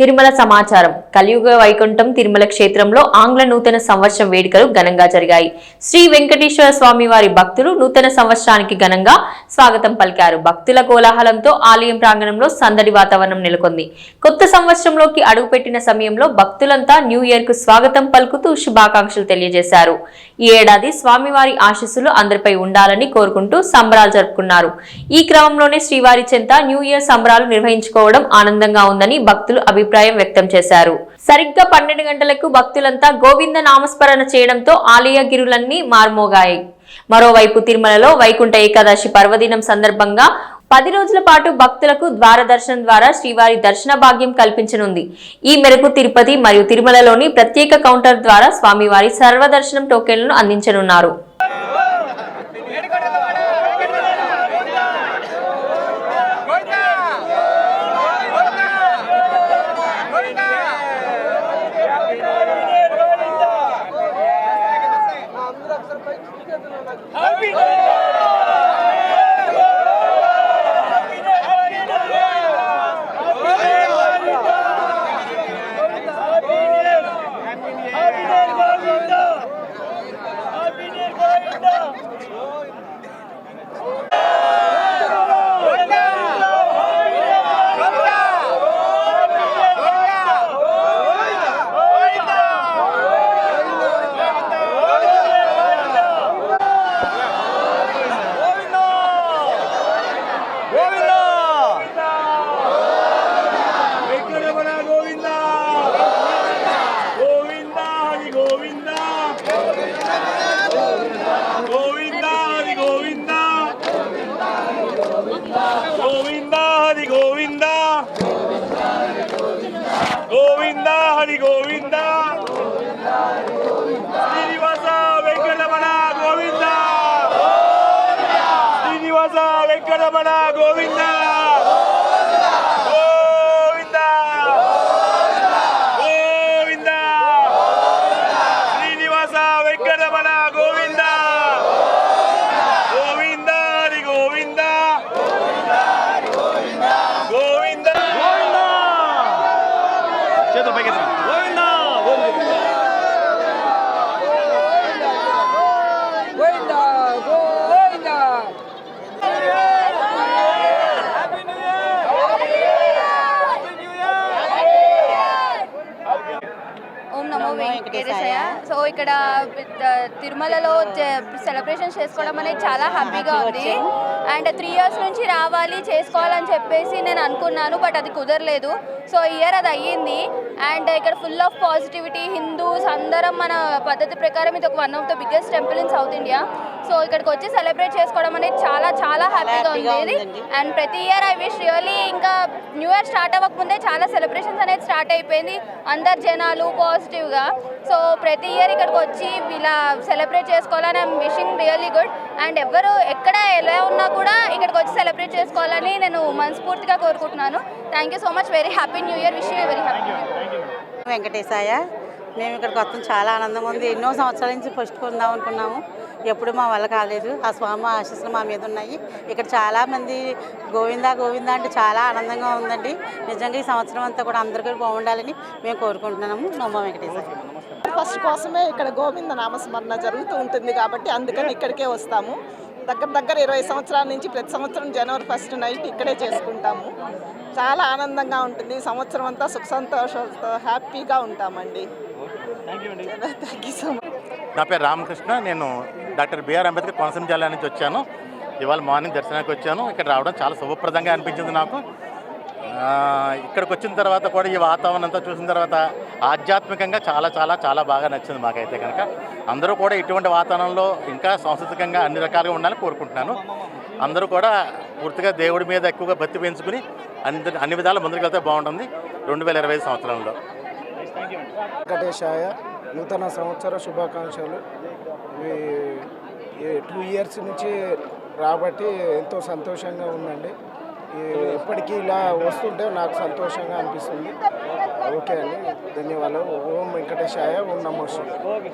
తిరుమల సమాచారం. కలియుగ వైకుంఠం తిరుమల క్షేత్రంలో ఆంగ్ల నూతన సంవత్సరం వేడుకలు ఘనంగా జరిగాయి. శ్రీ వెంకటేశ్వర స్వామి వారి భక్తులు నూతన సంవత్సరానికి ఘనంగా స్వాగతం పలికారు. భక్తుల కోలాహలంతో ఆలయం ప్రాంగణంలో సందడి వాతావరణం నెలకొంది. కొత్త సంవత్సరంలోకి అడుగుపెట్టిన సమయంలో భక్తులంతా న్యూ ఇయర్ కు స్వాగతం పలుకుతూ శుభాకాంక్షలు తెలియజేశారు. ఈ ఏడాది స్వామివారి ఆశీస్సులు అందరిపై ఉండాలని కోరుకుంటూ సంబరాలు జరుపుకున్నారు. ఈ క్రమంలోనే శ్రీవారి చెంత న్యూ ఇయర్ సంబరాలు నిర్వహించుకోవడం ఆనందంగా ఉందని భక్తులు అభిప్రాయం వ్యక్తం చేశారు. సరిగ్గా 12 గంటలకు భక్తులంతా గోవింద నామస్మరణ చేయడంతో ఆలయ గిరులన్నీ మార్మోగాయి. మరోవైపు తిరుమలలో వైకుంఠ ఏకాదశి పర్వదినం సందర్భంగా 10 రోజుల పాటు భక్తులకు ద్వార దర్శనం ద్వారా శ్రీవారి దర్శన భాగ్యం కల్పించనుంది. ఈ మేరకు తిరుపతి మరియు తిరుమలలోని ప్రత్యేక కౌంటర్ ద్వారా స్వామివారి సర్వదర్శనం టోకెన్లను అందించనున్నారు. గోవిందా హరి గోవిందా శ్రీనివాస వెంకటరమణ గోవిందా శ్రీనివాస వెంకటరమణ గోవిందా గోవిందా గోవిందా శ్రీనివాస వెంకటరమణ గోవిందా గోవిందా హరి గోవిందా గోవిందా చేతులు పైకి గోవిందా గోవిందా గోవిందా ఓం నమో వెంకటేశాయ. సో ఇక్కడ తిరుమలలో సెలబ్రేషన్స్ చేసుకోవడం అనేది చాలా హ్యాపీగా ఉంది. అండ్ 3 years నుంచి రావాలి చేసుకోవాలని చెప్పేసి నేను అనుకున్నాను, బట్ అది కుదరలేదు. సో ఇయర్ అది అయ్యింది. అండ్ ఇక్కడ ఫుల్ ఆఫ్ పాజిటివిటీ, హిందూస్ అందరం మన పద్ధతి ప్రకారం ఇది ఒక one of the biggest temple in south India. So ఇక్కడికి వచ్చి సెలబ్రేట్ చేసుకోవడం అనేది చాలా చాలా హ్యాపీగా ఉంది. అండ్ ప్రతి ఇయర్ ఐ విష్ రియల్లీ ఇంకా న్యూ ఇయర్ స్టార్ట్ అవ్వకముందే చాలా సెలబ్రేషన్స్ అనేది స్టార్ట్ అయిపోయింది, అందరు జనాలు పాజిటివ్గా. సో ప్రతి ఇయర్ ఇక్కడికి వచ్చి ఇలా సెలబ్రేట్ చేసుకోవాలని I'm wishing really good. And ఎవరు ఎక్కడ ఎలా ఉన్నా కూడా ఇక్కడికి వచ్చి సెలబ్రేట్ చేసుకోవాలని నేను మనస్ఫూర్తిగా కోరుకుంటున్నాను. Thank you so much. Very happy new year. Wish you very happy. వెంకటేశాయ. మేము ఇక్కడికి వస్తాం, చాలా ఆనందంగా ఉంది. ఎన్నో సంవత్సరాల నుంచి ఫస్ట్ కొందాం అనుకున్నాము, ఎప్పుడు మా వల్ల కాలేదు. ఆ స్వామి ఆశీస్సులు మా మీద ఉన్నాయి. ఇక్కడ చాలామంది గోవిందా గోవిందా అంటే చాలా ఆనందంగా ఉందండి. నిజంగా ఈ సంవత్సరం అంతా కూడా అందరికీ బాగుండాలని మేము కోరుకుంటున్నాము. నమో వెంకటేశ్వర. ఫస్ట్ కోసమే ఇక్కడ గోవింద నామస్మరణ జరుగుతూ ఉంటుంది కాబట్టి అందుకని ఇక్కడికే వస్తాము. దగ్గర 20 సంవత్సరాల నుంచి ప్రతి సంవత్సరం జనవరి 1st నైట్ ఇక్కడే చేసుకుంటాము. చాలా ఆనందంగా ఉంటుంది. సంవత్సరం అంతా సుఖ సంతోషాలతో హ్యాపీగా ఉంటామండి. Thank you so much. నా పేరు రామకృష్ణ. నేను డాక్టర్ బిఆర్ అంబేద్కర్ కోనసీమ జిల్లా నుంచి వచ్చాను. ఇవాళ మార్నింగ్ దర్శనానికి వచ్చాను. ఇక్కడ రావడం చాలా శుభప్రదంగా అనిపించింది నాకు. ఇక్కడికి వచ్చిన తర్వాత కూడా ఈ వాతావరణం అంతా చూసిన తర్వాత ఆధ్యాత్మికంగా చాలా చాలా చాలా బాగా నచ్చింది మాకైతే కనుక. అందరూ కూడా ఇటువంటి వాతావరణంలో ఇంకా సాంస్కృతికంగా అన్ని రకాలుగా ఉండాలని కోరుకుంటున్నాను. అందరూ కూడా పూర్తిగా దేవుడి మీద ఎక్కువగా భక్తి పెంచుకుని అన్ని విధాలు ముందుకు వెళ్తే బాగుంటుంది 2025 సంవత్సరంలో. వెంకటేశాయ. నూతన సంవత్సర శుభాకాంక్షలు. 2 years నుంచి రాబట్టి ఎంతో సంతోషంగా ఉందండి. ఎప్పటికీ ఇలా వస్తుంటే నాకు సంతోషంగా అనిపిస్తుంది. ఓకే అండి, ధన్యవాదాలు. ఓం వెంకటేశాయ. ఓం నమో శివాయ.